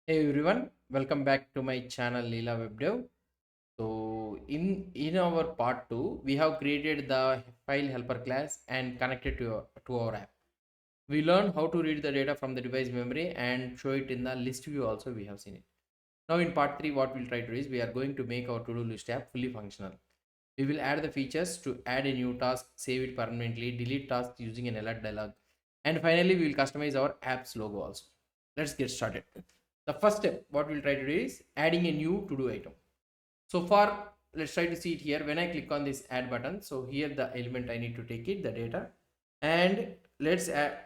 Hey everyone, welcome back to my channel Leela Web Dev. So in our part 2, we have created the file helper class and connected to our app. We learned how to read the data from the device memory and show it in the list view also we have seen it. Now in part 3, what we'll try to do is we are going to make our to-do list app fully functional. We will add the features to add a new task, save it permanently, delete tasks using an alert dialog, and finally we will customize our app's logo also. Let's get started. The first step, what we'll try to do is adding a new to-do item. So far, let's try to see it here. When I click on this add button, so here the element I need to take it, the data, and let's add.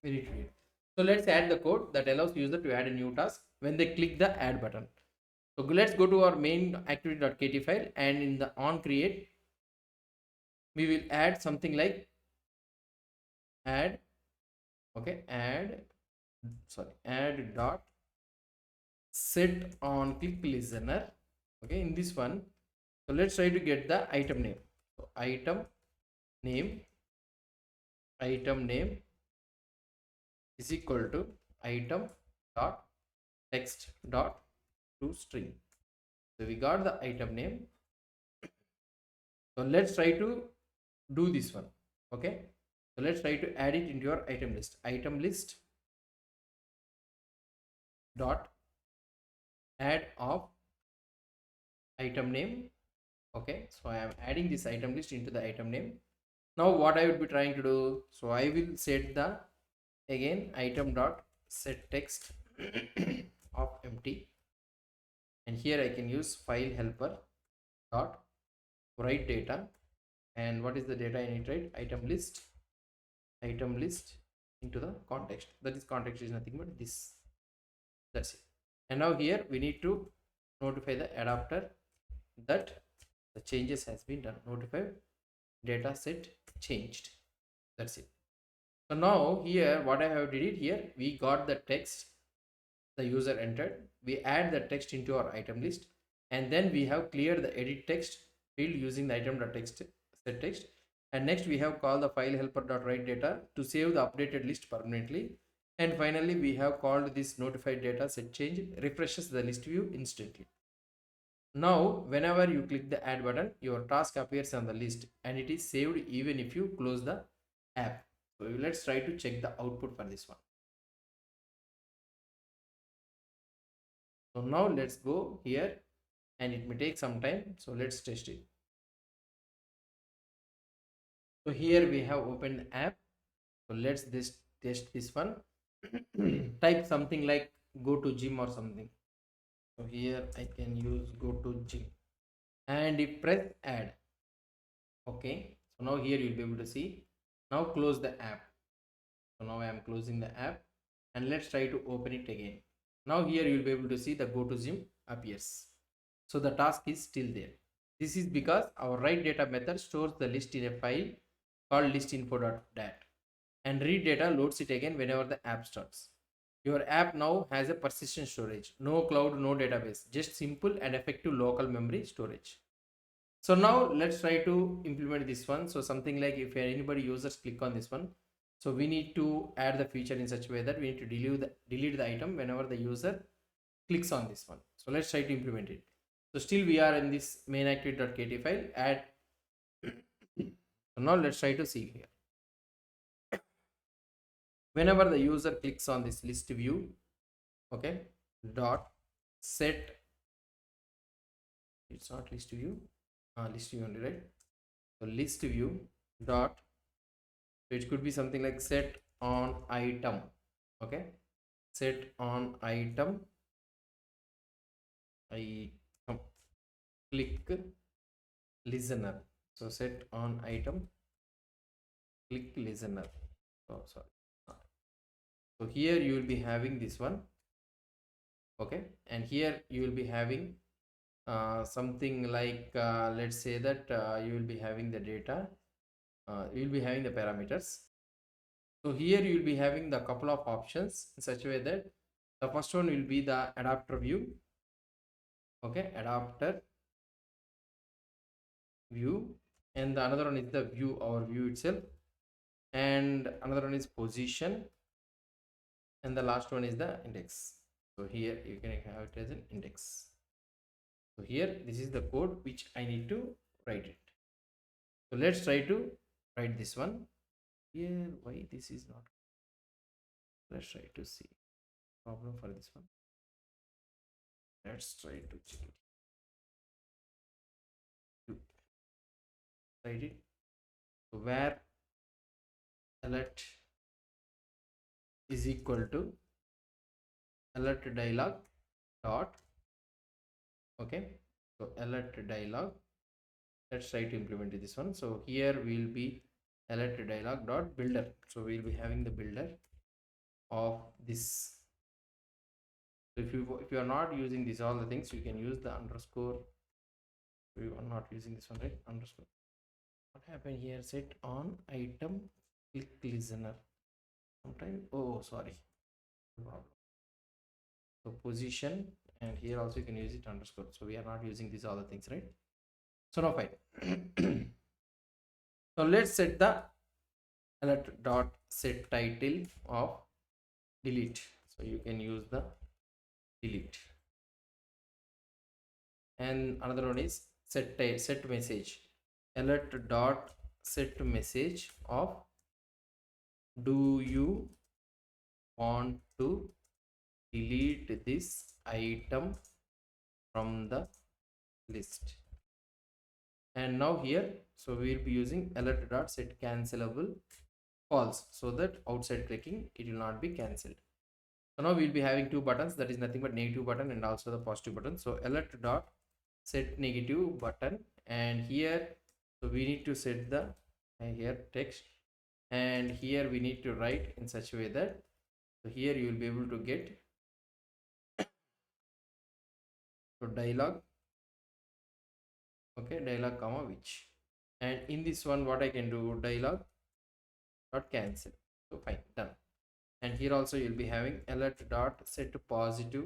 We need to read. So let's add the code that allows user to add a new task when they click the add button. So let's go to our main activity.kt file, and in the on create, we will add something like add, okay, add dot set on click listener. Okay, in this one, so let's try to get the item name. So name item name is equal to item dot text dot to string. So we got the item name. So let's try to do this one. Okay, so let's try to add it into your item list dot add of item name. Okay, so I am adding this item list into the item name. Now what I would be trying to do, so I will set the again item dot set text of empty, and here I can use file helper dot write data. And what is the data I need to write? Item list into the context. That is, context is nothing but this. That's it. And now here we need to notify the adapter that the changes has been done. Notify data set changed. That's it. So now here what I have did it here, we got the text the user entered. We add the text into our item list, and then we have cleared the edit text field using the item.text set text. And next we have called the file helper.write data to save the updated list permanently. And finally we have called this notified data set change refreshes the list view instantly. Now whenever you click the add button, your task appears on the list and it is saved even if you close the app. So let's try to check the output for this one. So now let's go here, and it may take some time. So let's test it. So here we have opened the app. So let's test this one. Type something like go to gym or something. So here I can use go to gym, and if press add. Okay, so now here you'll be able to see. Now close the app. So now I am closing the app, and let's try to open it again. Now here you'll be able to see the go to gym appears. So the task is still there. This is because our write data method stores the list in a file called listinfo.dat, and read data loads it again whenever the app starts. Your app now has a persistent storage, no cloud, no database, just simple and effective local memory storage. So now let's try to implement this one. So something like if anybody users click on this one, so we need to add the feature in such a way that we need to delete the item whenever the user clicks on this one. So let's try to implement it. So still we are in this main activity.kt file. Add. So now let's try to see here. Whenever the user clicks on this list view, okay, dot set, it's not list view, list view only, right? So list view dot, so it could be something like set on item, okay, set on item click listener. So set on item click listener. Oh, sorry. So here you will be having this one, okay, and here you will be having something like let's say that you will be having the data, you will be having the parameters. So here you will be having the couple of options in such a way that the first one will be the adapter view, okay, adapter view, and the another one is the view, our view itself, and another one is position, and the last one is the index. So here you can have it as an index. So here this is the code which I need to write it. So let's try to write this one. Here why this is not. Let's try to see problem for this one. Let's try to check it. Write it. So where alert is equal to alert dialog dot, okay, so alert dialog, let's try to implement this one. So here we'll be alert dialog dot builder, so we'll be having the builder of this. So if you are not using these all the things, you can use the underscore. We are not using this one, right? Underscore. What happened here? Set on item click listener. Sometime, oh sorry, problem. So position, and here also you can use it underscore. So we are not using these other things, right? So now fine. So let's set the alert dot set title of delete. So you can use the delete, and another one is set message, alert dot set message of do you want to delete this item from the list. And now here, so we'll be using alert dot set cancelable false, so that outside clicking it will not be cancelled. So now we'll be having two buttons, that is nothing but negative button and also the positive button. So alert dot set negative button, and here so we need to set the here text, and here we need to write in such a way that, so here you will be able to get so dialog, okay, dialog comma which, and in this one what I can do, dialog dot cancel. So fine, done. And here also you'll be having alert dot set positive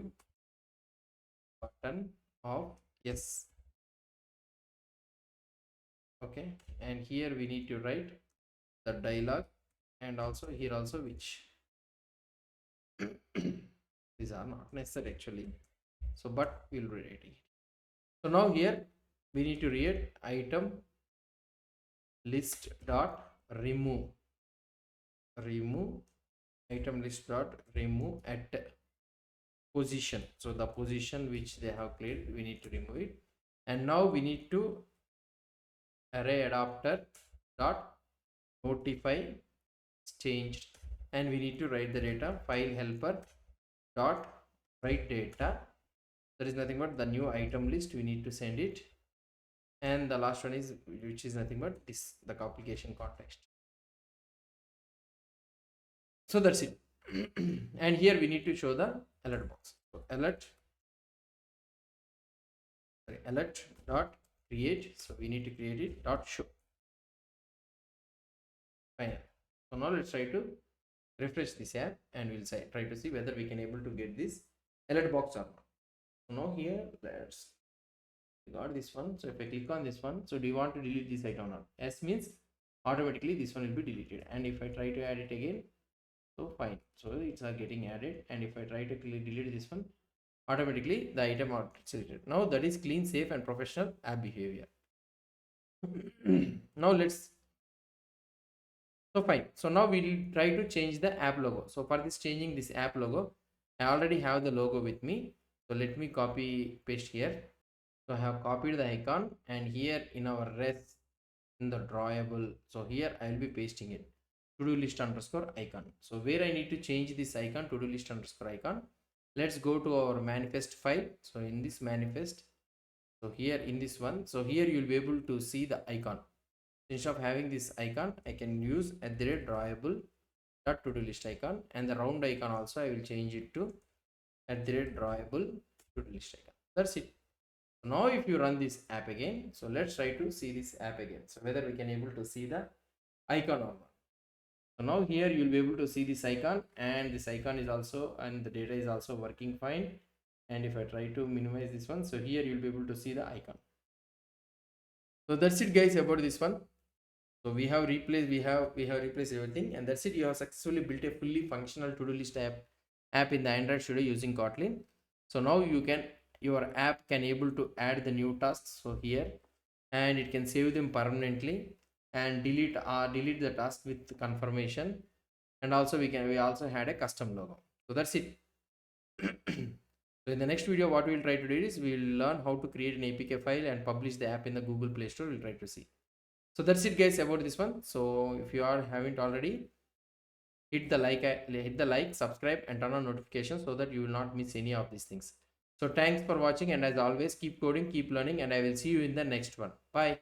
button of yes, okay, and here we need to write the dialog, and also here also which. These are not necessary actually, so but we'll rewrite it. So now here we need to read item list dot remove item list dot remove at position. So the position which they have cleared, we need to remove it. And now we need to array adapter dot notify changed, and we need to write the data file helper dot write data, that is nothing but the new item list, we need to send it. And the last one is which is nothing but this, the application context. So that's it. And here we need to show the alert box. So alert dot create, so we need to create it dot show. Fine. So now let's try to refresh this app, and we'll try to see whether we can able to get this alert box or not. So now here let's got this one. So if I click on this one, so do you want to delete this item or not? S means automatically this one will be deleted, and if I try to add it again, so fine, so it's getting added. And if I try to delete this one, automatically the item are selected. Now that is clean, safe and professional app behavior. Now let's, so fine, so now we'll try to change the app logo. So for this changing this app logo, I already have the logo with me, so let me copy paste here. So I have copied the icon, and here in our res in the drawable, so here I will be pasting it to-do list underscore icon. So where I need to change this icon, to-do list underscore icon, let's go to our manifest file. So in this manifest, so here in this one, so here you will be able to see the icon. Instead of having this icon, I can use at the rate drawable dot to-do list icon, and the round icon also I will change it to at the rate drawable to-do list icon. That's it. Now if you run this app again, so let's try to see this app again, so whether we can able to see the icon or not. So now here you'll be able to see this icon, and this icon is also, and the data is also working fine. And if I try to minimize this one, so here you'll be able to see the icon. So that's it guys about this one. So we have replaced everything, and that's it. You have successfully built a fully functional to-do list app app in the Android studio using Kotlin. So now your app can able to add the new tasks. So here, and it can save them permanently and delete the task with confirmation. And also we also had a custom logo. So that's it. So in the next video, what we'll try to do is we'll learn how to create an APK file and publish the app in the Google Play Store. We'll try to see. So that's it, guys, about this one. So if you are haven't already, hit the like, subscribe, and turn on notifications so that you will not miss any of these things. So thanks for watching, and as always, keep coding, keep learning, and I will see you in the next one. Bye.